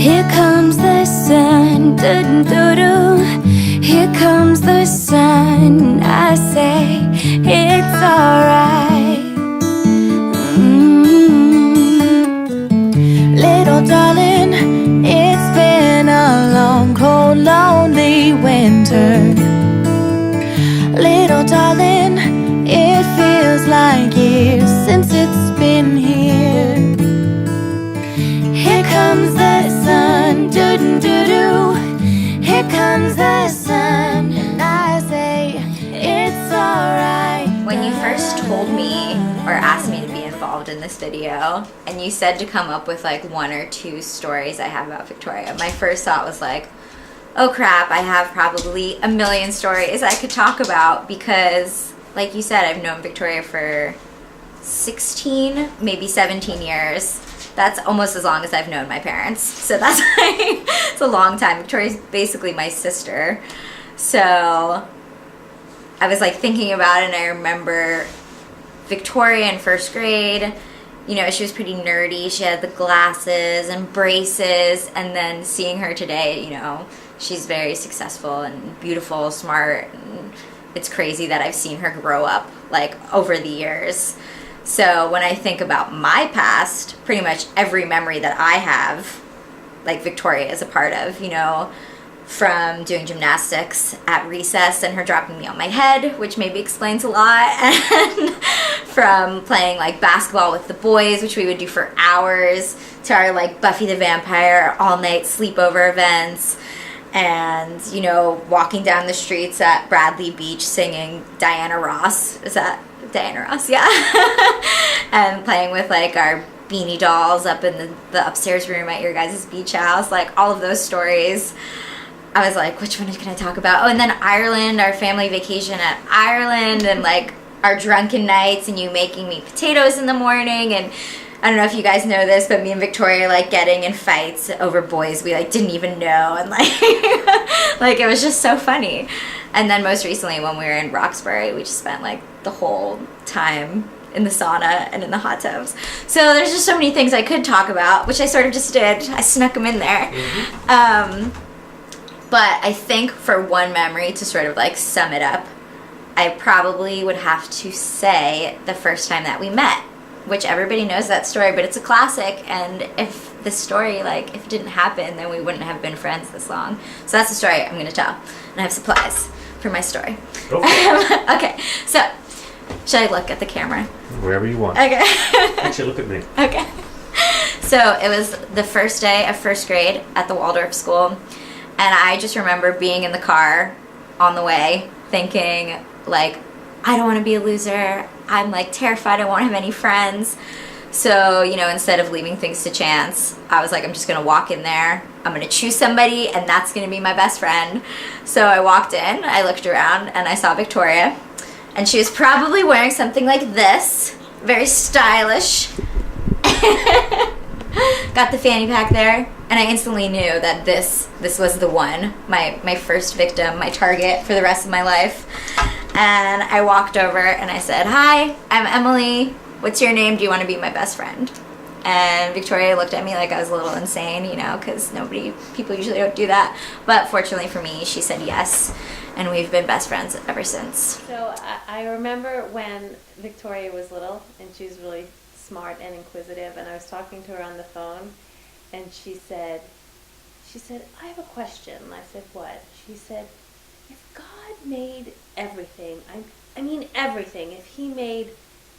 Here comes the sun, do-do-do-do. Here comes the sun. I say it's alright. Little darling, it's been a long, cold, lonely winter. Little darling, it feels like years since it's been here. Here comes the sun, do-do-do-do. Here comes the sun, and I say it's alright. When you first told me or asked me to be involved in this video, and you said to come up with like 1 or 2 stories I have about Victoria, my first thought was like, oh crap, I have probably a million stories I could talk about, because like you said, I've known Victoria for 16, maybe 17 years. That's almost as long as I've known my parents. So that's like, it's a long time. Victoria's basically my sister. So I was like thinking about it, and I remember Victoria in first grade, you know, she was pretty nerdy. She had the glasses and braces, and then seeing her today, you know, she's very successful and beautiful, smart, and it's crazy that I've seen her grow up like over the years. So when I think about my past, pretty much every memory that I have, like Victoria is a part of, you know, from doing gymnastics at recess and her dropping me on my head, which maybe explains a lot, and from playing like basketball with the boys, which we would do for hours, to our like Buffy the Vampire all night sleepover events, and, you know, walking down the streets at Bradley Beach singing Diana Ross. Is that Diana Ross? Yeah. And playing with like our Beanie dolls up in the upstairs room at your guys' beach house. Like all of those stories. I was like, which one can I talk about? Oh, and then Ireland, our family vacation at Ireland, and like our drunken nights and you making me potatoes in the morning. And I don't know if you guys know this, but me and Victoria like getting in fights over boys we like didn't even know, and like like it was just so funny. And then most recently when we were in Roxbury, we just spent like the whole time in the sauna and in the hot tubs. So there's just so many things I could talk about, which I sort of just did. I snuck them in there. But I think for one memory to sort of like sum it up, I probably would have to say the first time that we met, which everybody knows that story, but it's a classic. And if this story, like, if it didn't happen, then we wouldn't have been friends this long. So that's the story I'm going to tell. And I have supplies for my story. Okay. Okay, so should I look at the camera? Wherever you want. Okay. Actually, look at me. Okay. So it was the first day of first grade at the Waldorf school. And I just remember being in the car on the way thinking, like, I don't want to be a loser. I'm, like, terrified I won't have any friends. So, you know, instead of leaving things to chance, I was like, I'm just going to walk in there. I'm going to choose somebody, and that's going to be my best friend. So I walked in, I looked around, and I saw Victoria. And she was probably wearing something like this. Very stylish. Got the fanny pack there. And I instantly knew that this was the one, my first victim, my target for the rest of my life. And I walked over and I said, hi, I'm Emily. What's your name? Do you want to be my best friend? And Victoria looked at me like I was a little insane, you know, because people usually don't do that. But fortunately for me, she said yes. And we've been best friends ever since. So I remember when Victoria was little and she was really smart and inquisitive, and I was talking to her on the phone. And she said, I have a question. And I said, what? She said, if God made everything, I mean everything, if he made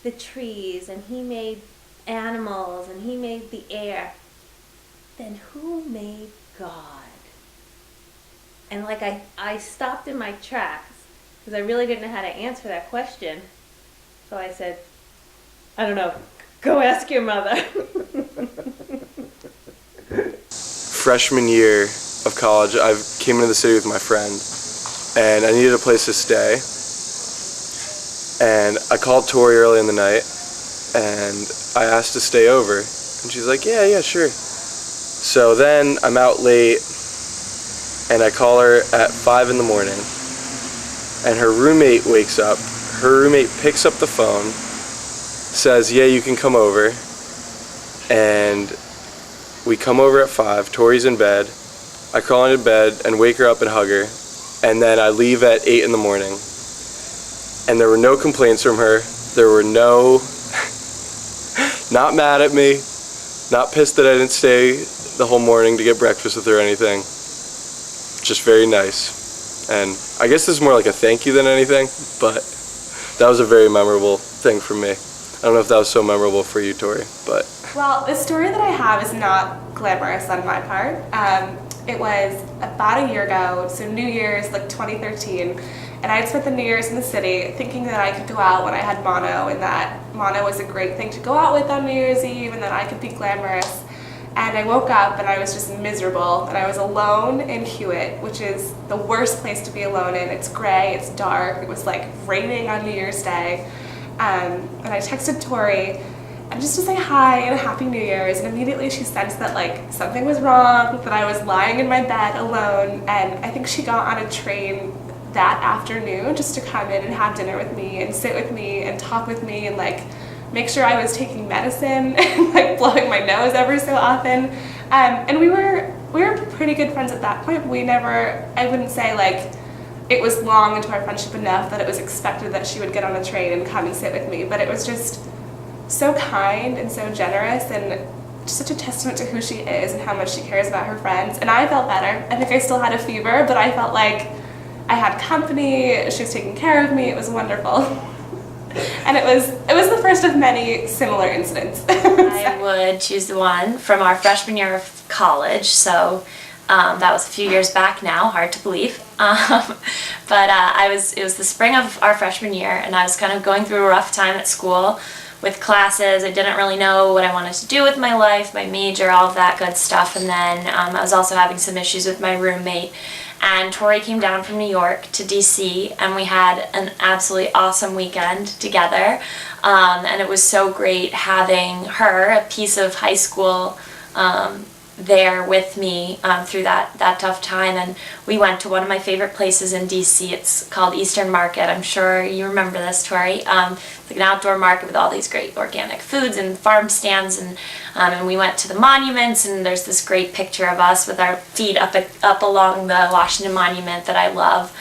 the trees and he made animals and he made the air, then who made God? And like I stopped in my tracks because I really didn't know how to answer that question. So I said, I don't know, go ask your mother. Freshman year of college, I came into the city with my friend, and I needed a place to stay. And I called Tori early in the night, and I asked to stay over, and she's like, yeah, sure. So then I'm out late, and I call her at 5 in the morning, and her roommate wakes up. Her roommate picks up the phone, says, yeah, you can come over, and we come over at 5, Tori's in bed, I crawl into bed and wake her up and hug her, and then I leave at 8 in the morning. And there were no complaints from her. There were no, not mad at me, not pissed that I didn't stay the whole morning to get breakfast with her or anything. Just very nice. And I guess this is more like a thank you than anything, but that was a very memorable thing for me. I don't know if that was so memorable for you, Tori, but. Well, the story that I have is not glamorous on my part. It was about a year ago, so New Year's, like 2013, and I had spent the New Year's in the city thinking that I could go out when I had mono, and that mono was a great thing to go out with on New Year's Eve, and that I could be glamorous. And I woke up and I was just miserable, and I was alone in Hewitt, which is the worst place to be alone in. It's gray, it's dark, it was like raining on New Year's Day. And I texted Tori and just to say hi and a Happy New Year's, and immediately she sensed that like something was wrong, that I was lying in my bed alone, and I think she got on a train that afternoon just to come in and have dinner with me and sit with me and talk with me and like make sure I was taking medicine and like blowing my nose every so often. And we were pretty good friends at that point. I wouldn't say like it was long into our friendship enough that it was expected that she would get on a train and come and sit with me, but it was just so kind and so generous and just such a testament to who she is and how much she cares about her friends. And I felt better. I think I still had a fever, but I felt like I had company, she was taking care of me, it was wonderful. And it was the first of many similar incidents. I would choose the one from our freshman year of college, so that was a few years back now, hard to believe. But it was the spring of our freshman year, and I was kind of going through a rough time at school with classes. I didn't really know what I wanted to do with my life, my major, all of that good stuff. And then I was also having some issues with my roommate. And Tori came down from New York to DC, and we had an absolutely awesome weekend together. And it was so great having her, a piece of high school, there with me through that tough time. And we went to one of my favorite places in DC. It's called Eastern Market. I'm sure you remember this, Tori. It's like an outdoor market with all these great organic foods and farm stands, and we went to the monuments, and there's this great picture of us with our feet up along the Washington Monument that I love.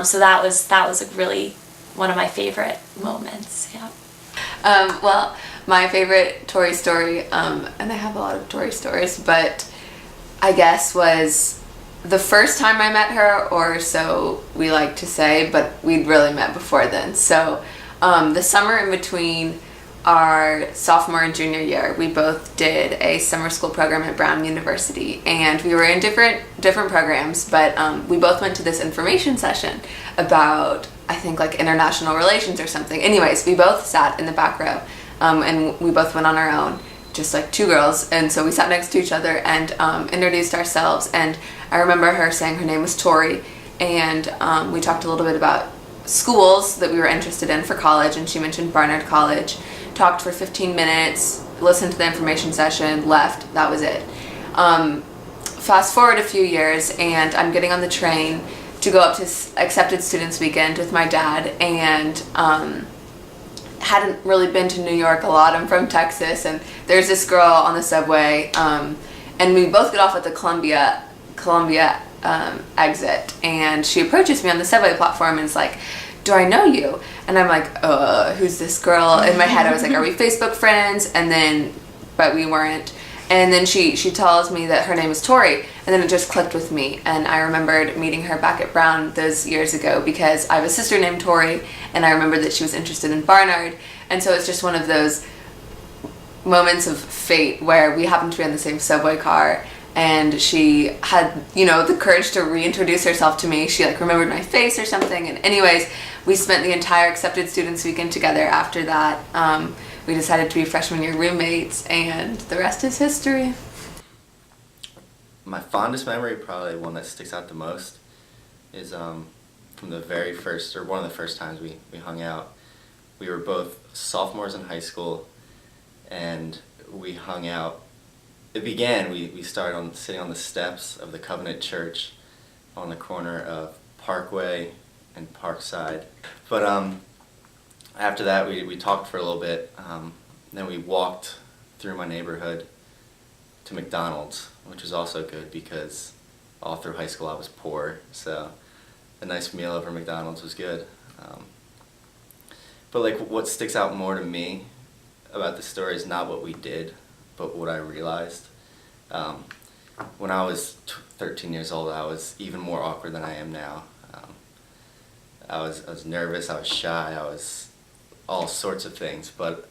So that was really one of my favorite moments. Yeah. Well, my favorite Tori story, and I have a lot of Tori stories, but I guess was the first time I met her, or so we like to say, but we'd really met before then. So the summer in between our sophomore and junior year, we both did a summer school program at Brown University, and we were in different programs, but we both went to this information session about, I think, like international relations or something. Anyways, we both sat in the back row, and we both went on our own, just like two girls, and so we sat next to each other and introduced ourselves. And I remember her saying her name was Tori, and we talked a little bit about schools that we were interested in for college, and she mentioned Barnard College. Talked for 15 minutes, listened to the information session, left. That was it. Fast forward a few years, and I'm getting on the train to go up to Accepted Students Weekend with my dad, and hadn't really been to New York a lot. I'm from Texas, and there's this girl on the subway, and we both get off at the Columbia exit, and she approaches me on the subway platform and is like, "Do I know you?" And I'm like, who's this girl? In my head I was like, are we Facebook friends? But we weren't. And then she tells me that her name is Tori, and then it just clicked with me. And I remembered meeting her back at Brown those years ago because I have a sister named Tori, and I remembered that she was interested in Barnard. And so it's just one of those moments of fate where we happened to be on the same subway car, and she had, the courage to reintroduce herself to me. She remembered my face or something. And anyways, we spent the entire Accepted Students Weekend together after that. We decided to be freshman year roommates, and the rest is history. My fondest memory, probably one that sticks out the most, is from the very first, or one of the first times we hung out. We were both sophomores in high school, and we hung out. It began, we started sitting on the steps of the Covenant Church on the corner of Parkway and Parkside. But after that, we talked for a little bit. Then we walked through my neighborhood to McDonald's, which was also good because all through high school I was poor, so a nice meal over McDonald's was good. But like what sticks out more to me about the story is not what we did, but what I realized. When I was 13 years old, I was even more awkward than I am now. I was nervous, I was shy, I was all sorts of things, but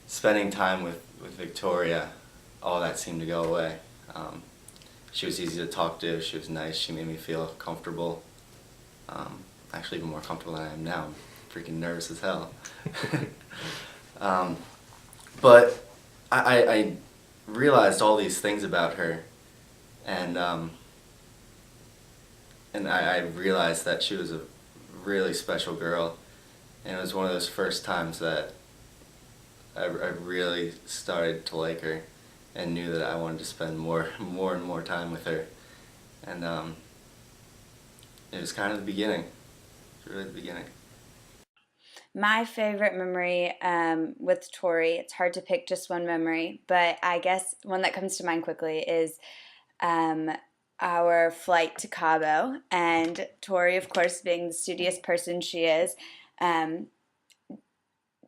spending time with Victoria, all that seemed to go away. She was easy to talk to, she was nice, she made me feel comfortable. Actually even more comfortable than I am now. I'm freaking nervous as hell. But I realized all these things about her, and I realized that she was a really special girl, and it was one of those first times that I really started to like her and knew that I wanted to spend more and more time with her, and it was kind of the beginning. It was really the beginning. My favorite memory with Tori, it's hard to pick just one memory, but I guess one that comes to mind quickly is our flight to Cabo. And Tori, of course, being the studious person she is,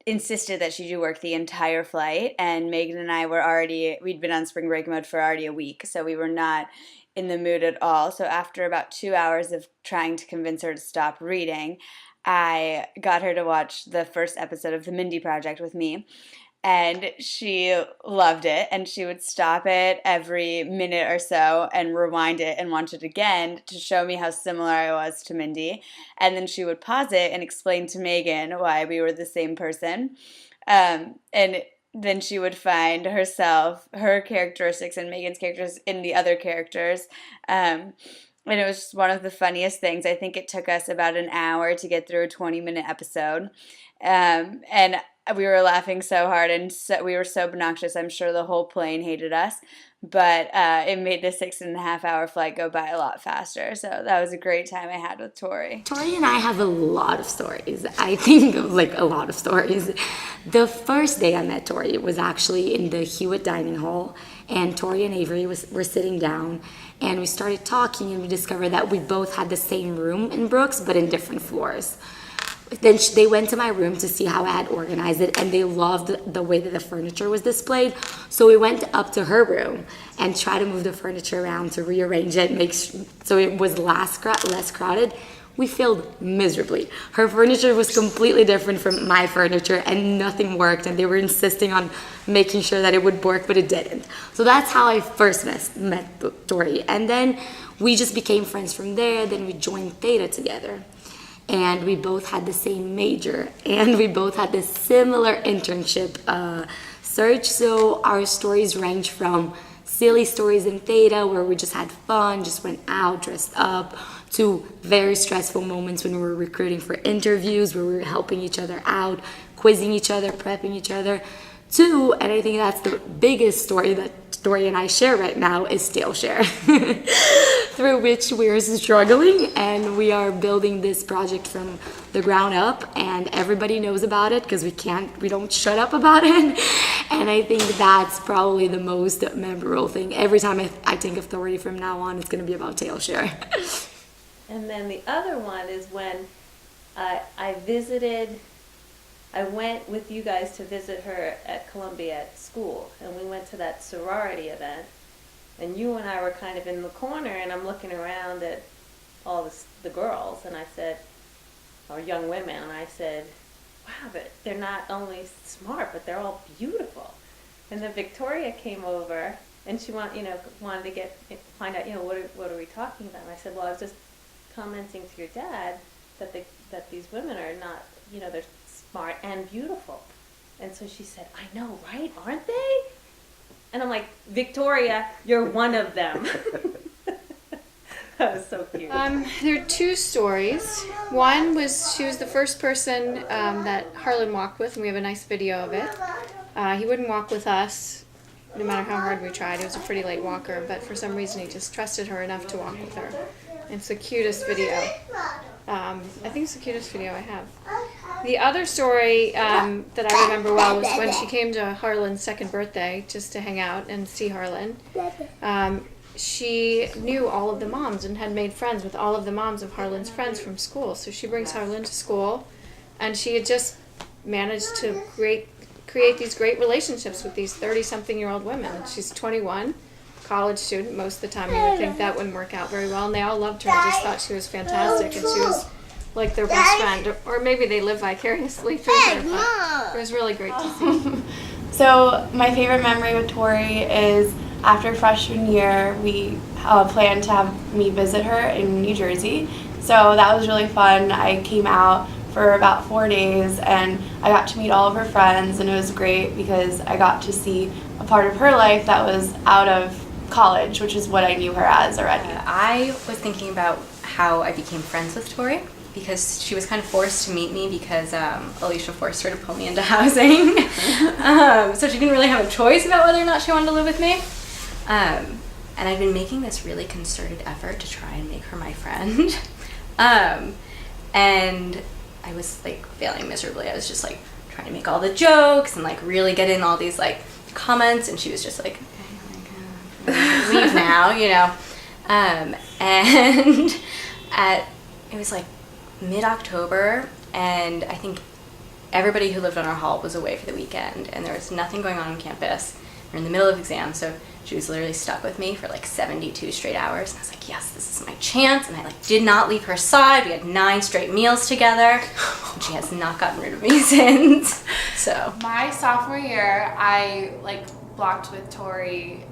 insisted that she do work the entire flight. And Megan and I we'd been on spring break mode for already a week, so we were not in the mood at all. So after about 2 hours of trying to convince her to stop reading, I got her to watch the first episode of The Mindy Project with me, and she loved it, and she would stop it every minute or so and rewind it and watch it again to show me how similar I was to Mindy, and then she would pause it and explain to Megan why we were the same person, and then she would find her characteristics and Megan's characters in the other characters, and it was just one of the funniest things. I think it took us about an hour to get through a 20-minute episode. And we were laughing so hard, and we were so obnoxious. I'm sure the whole plane hated us. But it made the 6.5-hour flight go by a lot faster. So that was a great time I had with Tori. Tori and I have a lot of stories. I think like a lot of stories. The first day I met Tori was actually in the Hewitt dining hall, and Tori and Avery were sitting down, and we started talking, and we discovered that we both had the same room in Brooks, but in different floors. Then they went to my room to see how I had organized it, and they loved the way that the furniture was displayed. So we went up to her room and tried to move the furniture around to rearrange it, so it was less crowded. We failed miserably. Her furniture was completely different from my furniture, and nothing worked, and they were insisting on making sure that it would work, but it didn't. So that's how I first met Tori. And then we just became friends from there. Then we joined Theta together. And we both had the same major, and we both had this similar internship search. So our stories range from silly stories in Theta, where we just had fun, just went out, dressed up, to very stressful moments when we were recruiting for interviews, where we were helping each other out, quizzing each other, prepping each other, to, and I think that's the biggest story that Tori and I share right now, is Skillshare, through which we're struggling, and we are building this project from the ground up, and everybody knows about it because we don't shut up about it. And I think that's probably the most memorable thing. Every time I think of Tori from now on, it's going to be about Skillshare. And then the other one is when I went with you guys to visit her at Columbia at school, and we went to that sorority event, and you and I were kind of in the corner, and I'm looking around at all the girls, and I said, or young women, and I said, wow, but they're not only smart, but they're all beautiful. And then Victoria came over, and she wanted to find out, what are we talking about? And I said, well, I was just commenting to your dad that these women are not, they're smart and beautiful. And so she said, I know, right? Aren't they? And I'm like, Victoria, you're one of them. That was so cute. There are two stories. One was she was the first person that Harlan walked with, and we have a nice video of it. He wouldn't walk with us no matter how hard we tried. He was a pretty late walker, but for some reason he just trusted her enough to walk with her. It's the cutest video. I think it's the cutest video I have. The other story that I remember well was when she came to Harlan's second birthday just to hang out and see Harlan. She knew all of the moms and had made friends with all of the moms of Harlan's friends from school. So she brings Harlan to school, and she had just managed to create these great relationships with these 30-something-year-old women. She's 21, college student. Most of the time you would think that wouldn't work out very well, and they all loved her and just thought she was fantastic, and she was like their best friend. Or maybe they live vicariously through her, but it was really great to see. So my favorite memory with Tori is after freshman year, we planned to have me visit her in New Jersey. So that was really fun. I came out for about 4 days and I got to meet all of her friends, and it was great because I got to see a part of her life that was out of college, which is what I knew her as already. I was thinking about how I became friends with Tori, because she was kind of forced to meet me because Alicia forced her to pull me into housing. So she didn't really have a choice about whether or not she wanted to live with me. And I've been making this really concerted effort to try and make her my friend. And I was like failing miserably. I was just like trying to make all the jokes and like really get in all these like comments, and she was just like, okay, leave now, you know. And it was like mid-October, and I think everybody who lived on our hall was away for the weekend, and there was nothing going on campus. We're in the middle of exams, so she was literally stuck with me for like 72 straight hours, and I was like, yes, this is my chance. And I like did not leave her side. We had 9 straight meals together, and she has not gotten rid of me since. So my sophomore year, I like blocked with Tori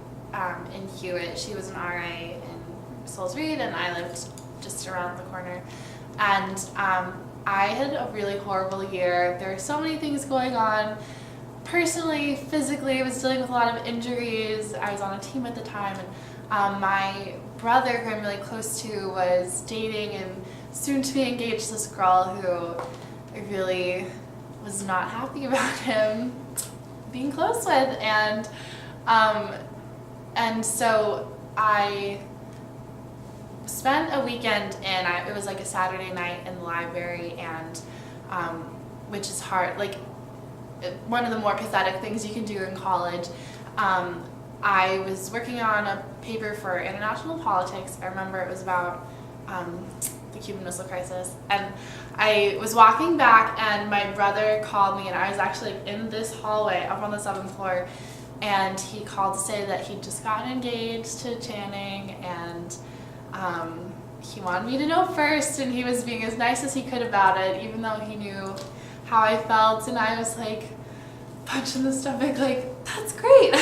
in Hewitt. She was an RA in Souls Reed, and I lived just around the corner. And I had a really horrible year. There were so many things going on. Personally, physically, I was dealing with a lot of injuries. I was on a team at the time, and my brother, who I'm really close to, was dating and soon to be engaged to this girl who I really was not happy about him being close with. And so I spent a weekend it was like a Saturday night in the library, and which is hard, like one of the more pathetic things you can do in college. I was working on a paper for international politics. I remember it was about the Cuban Missile Crisis, and I was walking back and my brother called me, and I was actually in this hallway up on the 7th floor, and he called to say that he'd just gotten engaged to Channing, and he wanted me to know first, and he was being as nice as he could about it, even though he knew how I felt. And I was like, punch in the stomach, like, that's great.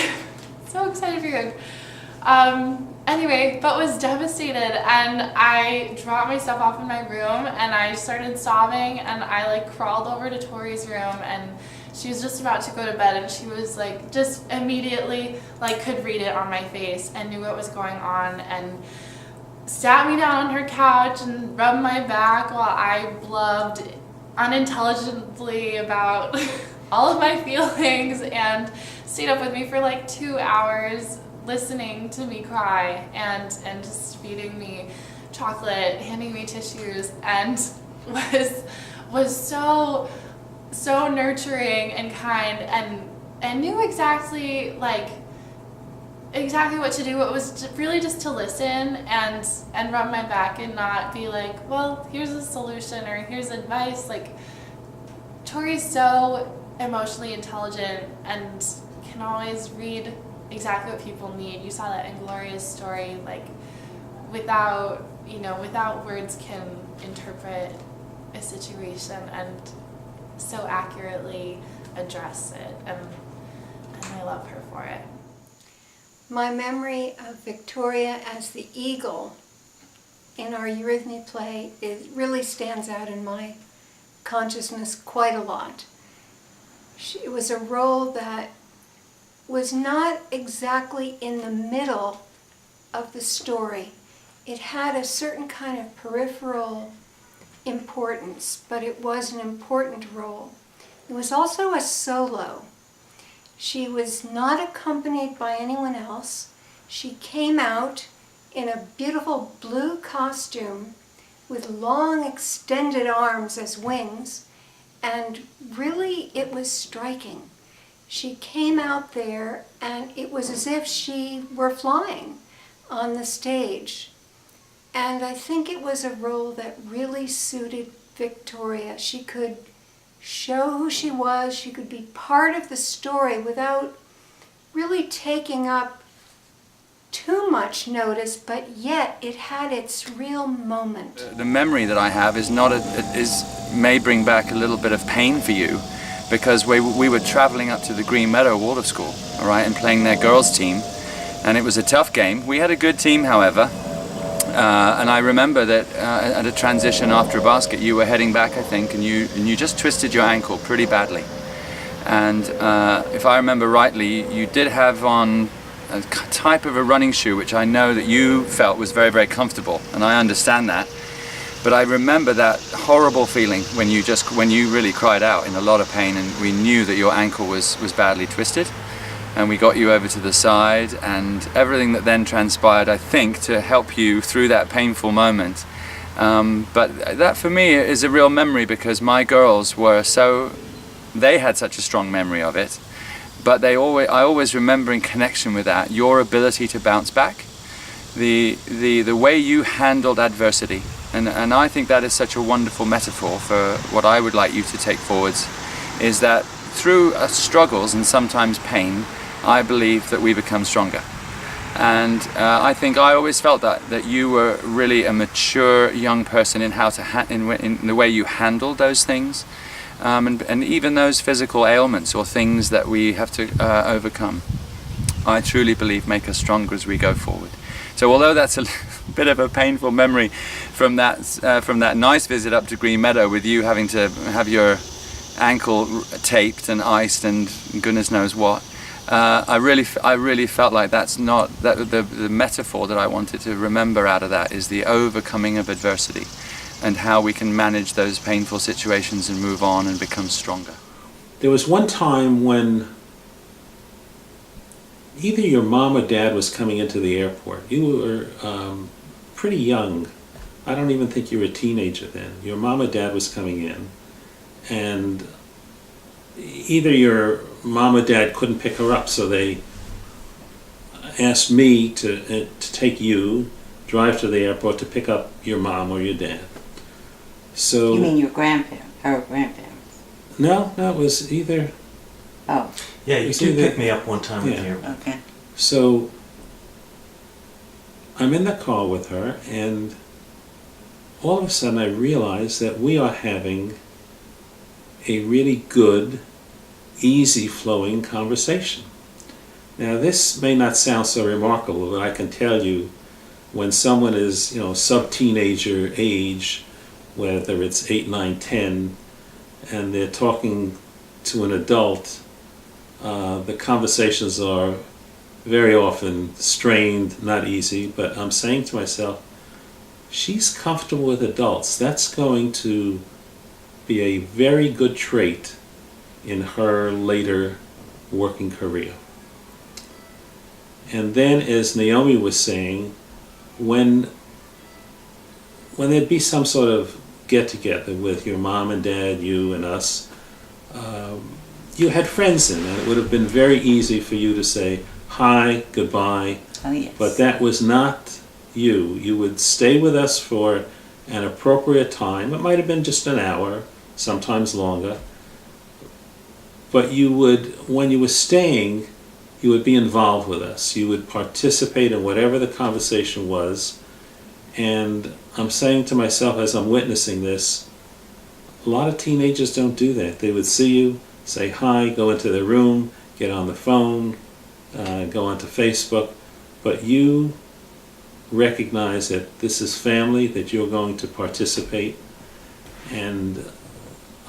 So excited for you. Anyway, but was devastated, and I dropped my stuff off in my room, and I started sobbing, and I like crawled over to Tori's room, and she was just about to go to bed, and she was like just immediately like could read it on my face and knew what was going on, and sat me down on her couch and rubbed my back while I blubbed unintelligently about all of my feelings, and stayed up with me for like 2 hours listening to me cry, and just feeding me chocolate, handing me tissues, and was so nurturing and kind, and knew exactly what to do. It was really just to listen and rub my back, and not be like, well, here's a solution or here's advice. Like, Tori's so emotionally intelligent and can always read exactly what people need. You saw that in Gloria's story, like without words can interpret a situation and so accurately address it, and I love her for it. My memory of Victoria as the eagle in our Eurythmy play really stands out in my consciousness quite a lot. It was a role that was not exactly in the middle of the story. It had a certain kind of peripheral importance, but it was an important role. It was also a solo. She was not accompanied by anyone else. She came out in a beautiful blue costume with long extended arms as wings, And really, it was striking. She came out there, and it was as if she were flying on the stage. And I think it was a role that really suited Victoria. She could show who she was, she could be part of the story without really taking up too much notice, but yet it had its real moment. The memory that I have is may bring back a little bit of pain for you, because we were traveling up to the Green Meadow Waldorf School, all right, and playing their girls team, and it was a tough game. We had a good team, however, and I remember that at a transition after a basket, you were heading back, I think, and you just twisted your ankle pretty badly. And if I remember rightly, you did have on a type of a running shoe which I know that you felt was very, very comfortable, and I understand that. But I remember that horrible feeling when you really cried out in a lot of pain, and we knew that your ankle was badly twisted, and we got you over to the side, and everything that then transpired, I think, to help you through that painful moment. But that for me is a real memory, because my girls they had such a strong memory of it. But I always remember in connection with that, your ability to bounce back, the way you handled adversity. And I think that is such a wonderful metaphor for what I would like you to take forwards, is that through struggles and sometimes pain, I believe that we become stronger. And I think I always felt that you were really a mature young person in how to in the way you handled those things. And even those physical ailments or things that we have to overcome, I truly believe make us stronger as we go forward. So although that's a bit of a painful memory from that nice visit up to Green Meadow with you having to have your ankle taped and iced and goodness knows what, I really felt like that's not the metaphor that I wanted to remember out of that is the overcoming of adversity, and how we can manage those painful situations and move on and become stronger. There was one time when either your mom or dad was coming into the airport. You were pretty young. I don't even think you were a teenager then. Your mom or dad was coming in, and either your mom or dad couldn't pick her up, so they asked me to take you, drive to the airport to pick up your mom or your dad. So you mean your grandparents, her grandparents? No, it was either. Oh. Yeah, you did pick me up one time with you. Okay. So I'm in the car with her, and all of a sudden I realize that we are having a really good, easy-flowing conversation. Now, this may not sound so remarkable, but I can tell you, when someone is, sub-teenager age, whether it's 8, 9, 10, and they're talking to an adult, the conversations are very often strained, not easy, but I'm saying to myself, she's comfortable with adults. That's going to be a very good trait in her later working career. And then, as Naomi was saying, when there'd be some sort of get-together with your mom and dad, you and us, you had friends in, and it would have been very easy for you to say hi, goodbye. Oh, yes. But that was not you. You would stay with us for an appropriate time. It might have been just an hour, sometimes longer. But you would, when you were staying, you would be involved with us. You would participate in whatever the conversation was. And I'm saying to myself as I'm witnessing this, a lot of teenagers don't do that. They would see you, say hi, go into their room, get on the phone, go onto Facebook. But you recognize that this is family, that you're going to participate. And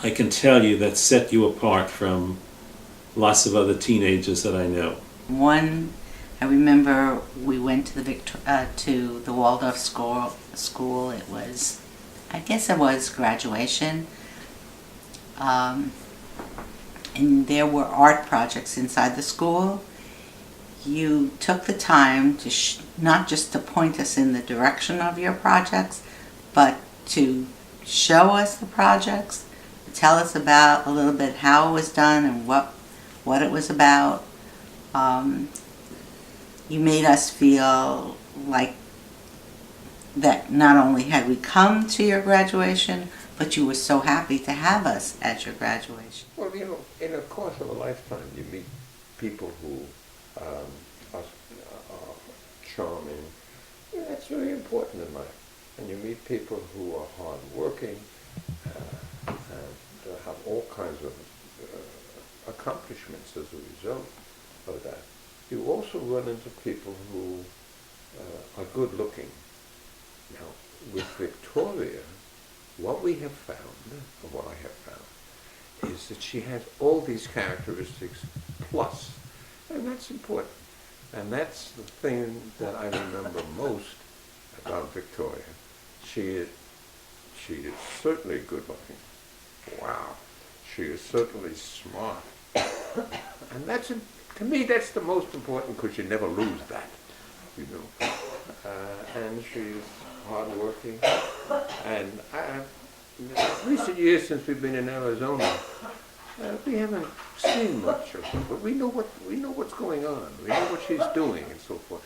I can tell you that set you apart from lots of other teenagers that I know. I remember we went to the Waldorf school. It was, I guess it was graduation. And there were art projects inside the school. You took the time to not just to point us in the direction of your projects, but to show us the projects, tell us about a little bit how it was done and what it was about. You made us feel like that not only had we come to your graduation, but you were so happy to have us at your graduation. Well, you know, in the course of a lifetime, you meet people who are charming. Yeah, that's very important in life. And you meet people who are hardworking and have all kinds of accomplishments as a result of that. You also run into people who are good looking. Now, with Victoria, what we have found, or what I have found, is that she has all these characteristics plus, and that's important. And that's the thing that I remember most about Victoria. She is certainly good looking. Wow. She is certainly smart. And that's, to me, that's the most important, because you never lose that, you know. And she's hardworking. And in recent years since we've been in Arizona, we haven't seen much of her, but we know what's going on. We know what she's doing and so forth.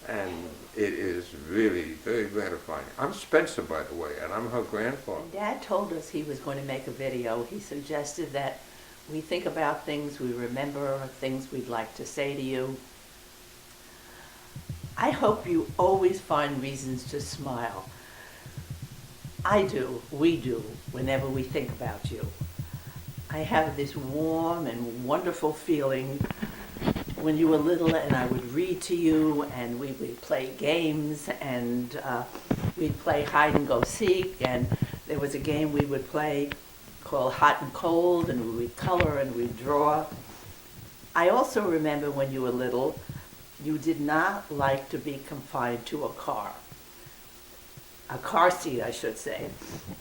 And it is really very gratifying. I'm Spencer, by the way, and I'm her grandfather. Dad told us he was going to make a video. He suggested that we think about things we remember, things we'd like to say to you. I hope you always find reasons to smile. I do, we do, whenever we think about you. I have this warm and wonderful feeling when you were little, and I would read to you, and we would play games, and we'd play hide and go seek, and there was a game we would play called Hot and Cold, and we would color and we'd draw. I also remember when you were little, you did not like to be confined to a car seat, I should say.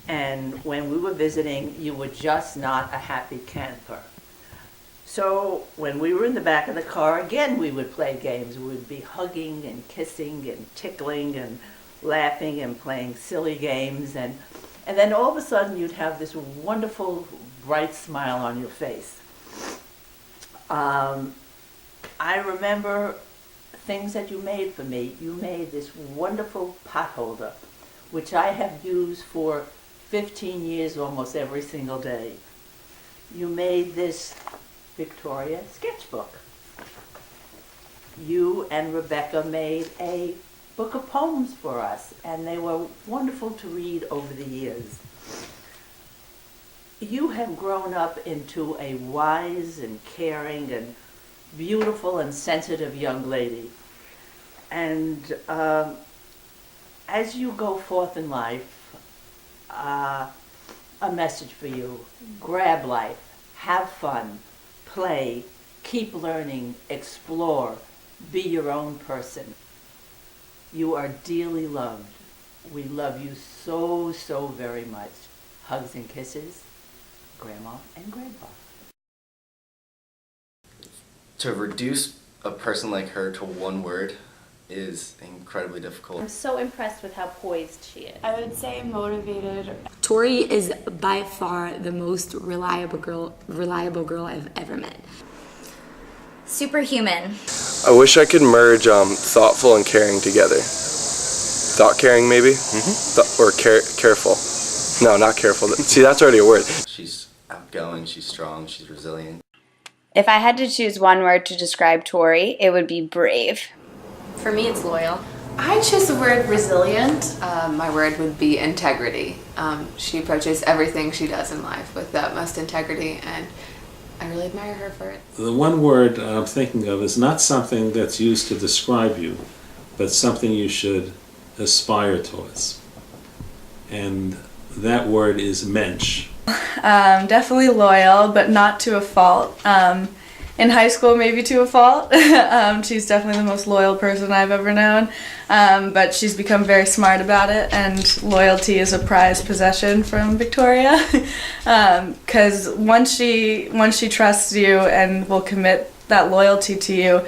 And when we were visiting, you were just not a happy camper. So when we were in the back of the car, again, we would play games. We would be hugging and kissing and tickling and laughing and playing silly games. And then all of a sudden, you'd have this wonderful, bright smile on your face. I remember things that you made for me. You made this wonderful pot holder, which I have used for 15 years almost every single day. You made this Victoria sketchbook. You and Rebecca made a book of poems for us, and they were wonderful to read over the years. You have grown up into a wise and caring and beautiful and sensitive young lady. And as you go forth in life, a message for you: grab life, have fun, play, keep learning, explore, be your own person. You are dearly loved. We love you so, so very much. Hugs and kisses, Grandma and Grandpa. To reduce a person like her to one word is incredibly difficult. I'm so impressed with how poised she is. I would say motivated. Tori is by far the most reliable girl I've ever met. Superhuman. I wish I could merge thoughtful and caring together. Thought caring, maybe? Or careful. No, not careful. See, that's already a word. She's outgoing, she's strong, she's resilient. If I had to choose one word to describe Tori, it would be brave. For me, it's loyal. I choose the word resilient. My word would be integrity. She approaches everything she does in life with the utmost integrity, and I really admire her for it. The one word I'm thinking of is not something that's used to describe you, but something you should aspire towards. And that word is mensch. Definitely loyal, but not to a fault. In high school, maybe to a fault. She's definitely the most loyal person I've ever known, but she's become very smart about it, and loyalty is a prized possession from Victoria, because once she trusts you and will commit that loyalty to you,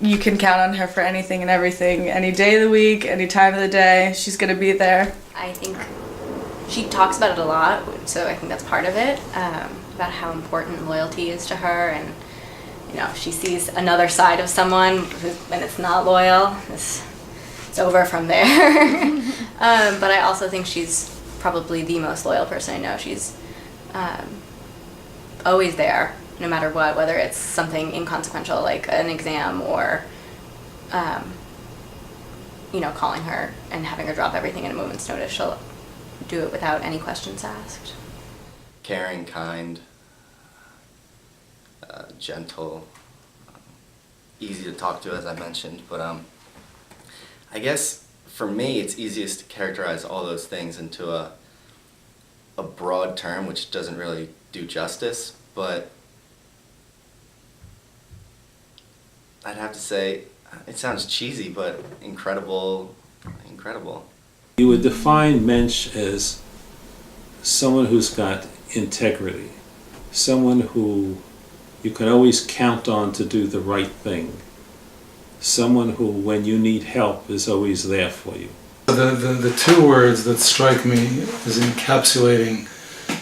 you can count on her for anything and everything, any day of the week, any time of the day. She's going to be there. I think she talks about it a lot, so I think that's part of it, about how important loyalty is to her, and you know, if she sees another side of someone when it's not loyal, it's over from there. But I also think she's probably the most loyal person I know. She's always there, no matter what, whether it's something inconsequential like an exam or you know, calling her and having her drop everything in a moment's notice. She'll do it without any questions asked. Caring, kind, gentle, easy to talk to, as I mentioned. But I guess for me, it's easiest to characterize all those things into a broad term, which doesn't really do justice. But I'd have to say, it sounds cheesy, but incredible. You would define Mensch as someone who's got integrity, someone who you can always count on to do the right thing, someone who, when you need help, is always there for you. The two words that strike me as encapsulating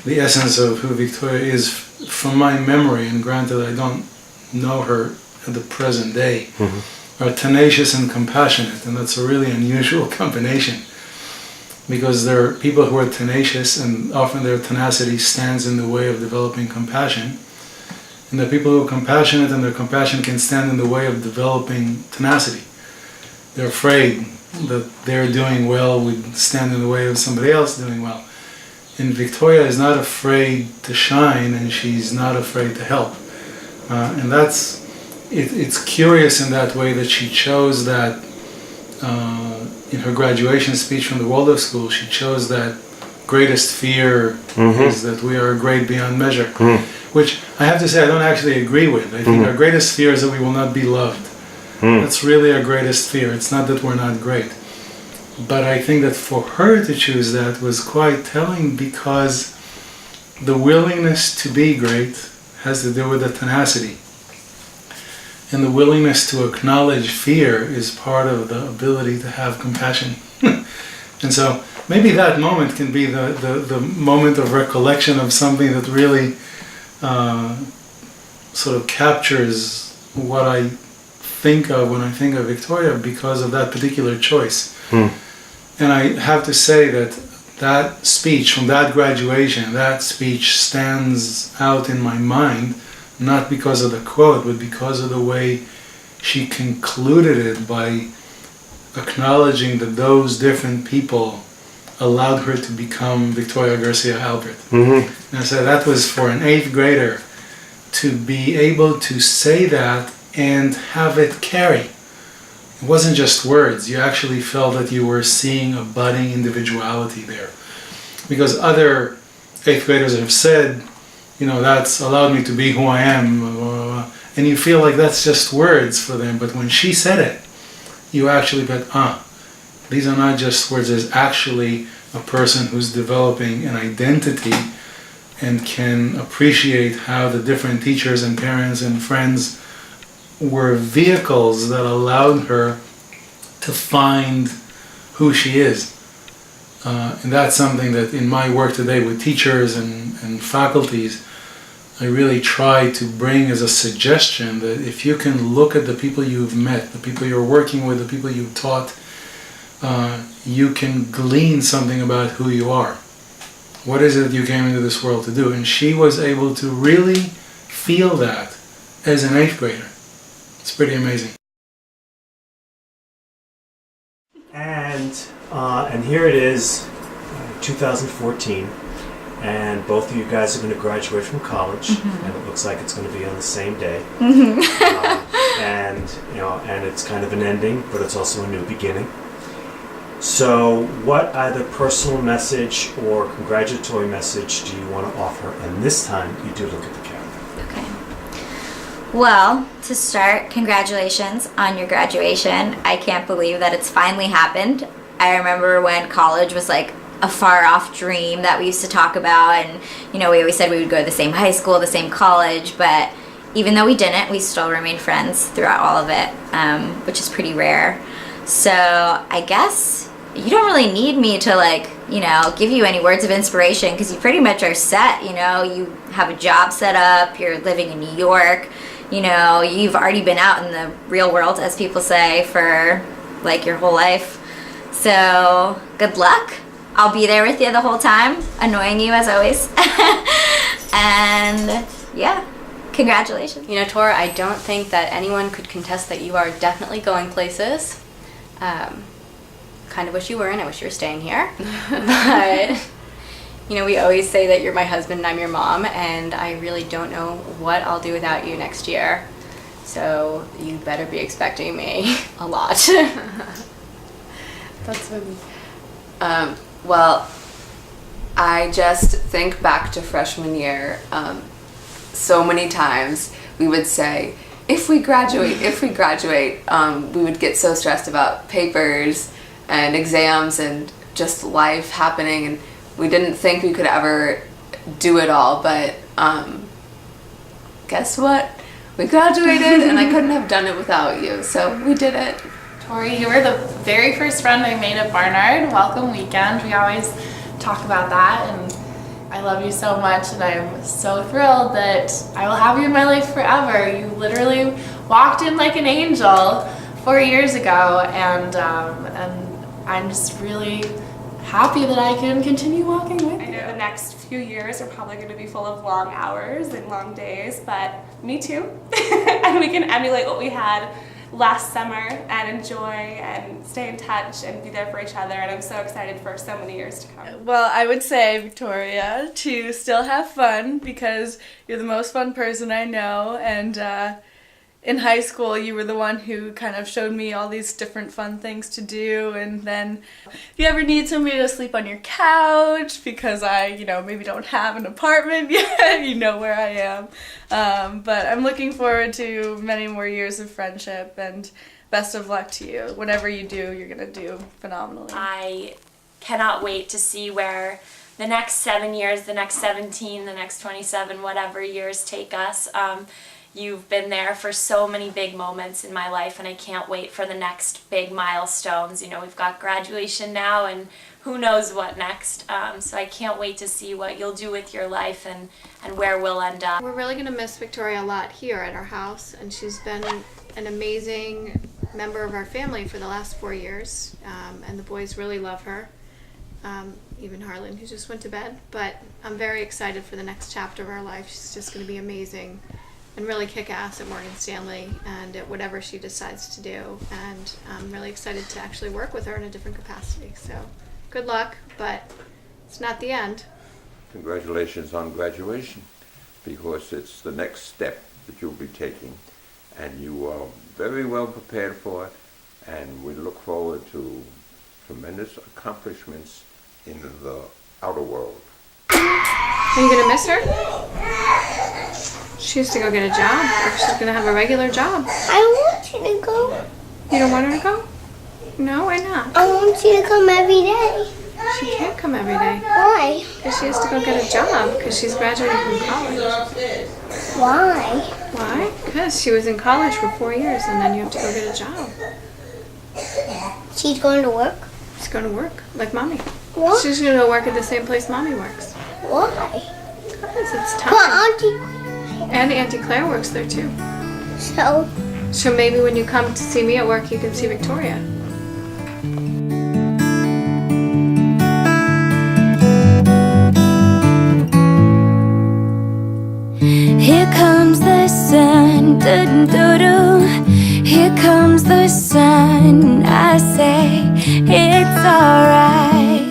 the essence of who Victoria is from my memory, and granted I don't know her at the present day, are tenacious and compassionate, and that's a really unusual combination, because there are people who are tenacious and often their tenacity stands in the way of developing compassion, and there are people who are compassionate and their compassion can stand in the way of developing tenacity. They're afraid that they're doing well would stand in the way of somebody else doing well. And Victoria is not afraid to shine, and she's not afraid to help. And it's curious in that way that she chose that, in her graduation speech from the Waldorf School, she chose that greatest fear is that we are great beyond measure, which I have to say I don't actually agree with. I think our greatest fear is that we will not be loved. That's really our greatest fear. It's not that we're not great. But I think that for her to choose that was quite telling, because the willingness to be great has to do with the tenacity. And the willingness to acknowledge fear is part of the ability to have compassion. And so maybe that moment can be the moment of recollection of something that really sort of captures what I think of when I think of Victoria, because of that particular choice. And I have to say that that speech from that graduation, that speech stands out in my mind, not because of the quote, but because of the way she concluded it by acknowledging that those different people allowed her to become Victoria Garcia Albert. And so that was for an 8th grader to be able to say that and have it carry. It wasn't just words. You actually felt that you were seeing a budding individuality there. Because other 8th graders have said, you know, that's allowed me to be who I am, and you feel like that's just words for them. But when she said it, you actually thought, these are not just words. There's actually a person who's developing an identity and can appreciate how the different teachers and parents and friends were vehicles that allowed her to find who she is. And that's something that in my work today with teachers and faculties, I really try to bring as a suggestion that if you can look at the people you've met, the people you're working with, the people you've taught, you can glean something about who you are. What is it you came into this world to do? And she was able to really feel that as an 8th grader. It's pretty amazing. And here it is, 2014, and both of you guys are going to graduate from college, and it looks like it's going to be on the same day. And you know, and it's kind of an ending, but it's also a new beginning. So, what either personal message or congratulatory message do you want to offer? And this time, you do look at the camera. Well, to start, congratulations on your graduation. I can't believe that it's finally happened. I remember when college was like a far off dream that we used to talk about, and you know, we always said we would go to the same high school, the same college, but even though we didn't, we still remained friends throughout all of it, which is pretty rare. So I guess you don't really need me to, like, you know, give you any words of inspiration, because you pretty much are set, you know. You have a job set up, you're living in New York, you know, you've already been out in the real world, as people say, for, like, your whole life. So, good luck. I'll be there with you the whole time, annoying you as always. And, yeah, congratulations. You know, Tor, I don't think that anyone could contest that you are definitely going places. Kind of wish you were, and I wish you were staying here. But, you know, we always say that you're my husband and I'm your mom, and I really don't know what I'll do without you next year. So you better be expecting me a lot. That's funny. Well, I just think back to freshman year. So many times we would say, if we graduate, we would get so stressed about papers and exams and just life happening, and we didn't think we could ever do it all, but guess what? We graduated and I couldn't have done it without you, so we did it. Tori, you were the very first friend I made at Barnard. Welcome weekend. We always talk about that, and I love you so much, and I'm so thrilled that I will have you in my life forever. You literally walked in like an angel 4 years ago, and I'm just really happy that I can continue walking with you. I know the next few years are probably going to be full of long hours and long days, but me too. And we can emulate what we had last summer and enjoy and stay in touch and be there for each other, and I'm so excited for so many years to come. Well, I would say, Victoria, to still have fun, because you're the most fun person I know, and in high school you were the one who kind of showed me all these different fun things to do, and then if you ever need somebody to sleep on your couch, because I, you know, maybe don't have an apartment yet, you know where I am. But I'm looking forward to many more years of friendship, and best of luck to you. Whatever you do, you're gonna do phenomenally. I cannot wait to see where the next 7 years, the next 17, the next 27, whatever years take us. You've been there for so many big moments in my life, and I can't wait for the next big milestones. You know, we've got graduation now, and who knows what next. So I can't wait to see what you'll do with your life and where we'll end up. We're really going to miss Victoria a lot here at our house, and she's been an amazing member of our family for the last 4 years, and the boys really love her, even Harlan, who just went to bed. But I'm very excited for the next chapter of our life. She's just going to be amazing and really kick ass at Morgan Stanley and at whatever she decides to do, and I'm really excited to actually work with her in a different capacity. So good luck, but it's not the end. Congratulations on graduation, because it's the next step that you'll be taking, and you are very well prepared for it, and we look forward to tremendous accomplishments in the outer world. Are you going to miss her? She has to go get a job, or she's going to have a regular job. I want you to go. You don't want her to go? No, why not? I want you to come every day. She can't come every day. Why? Because she has to go get a job, because she's graduating from college. Why? Why? Because she was in college for 4 years, and then you have to go get a job. She's going to work? She's going to work, like Mommy. What? She's going to work at the same place Mommy works. Why? Because it's time. But Auntie... And Auntie Claire works there too. So maybe when you come to see me at work, you can see Victoria. Here comes the sun, do-do-do-do. Here comes the sun. I say it's alright.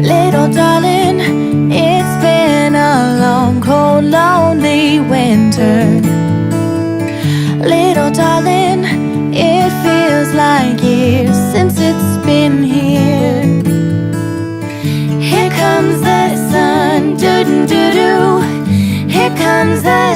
Little darling, it's been a long, cold, lonely winter. Little darling, it feels like years since it's been here. Here comes the sun, do-do-do-do. Here comes the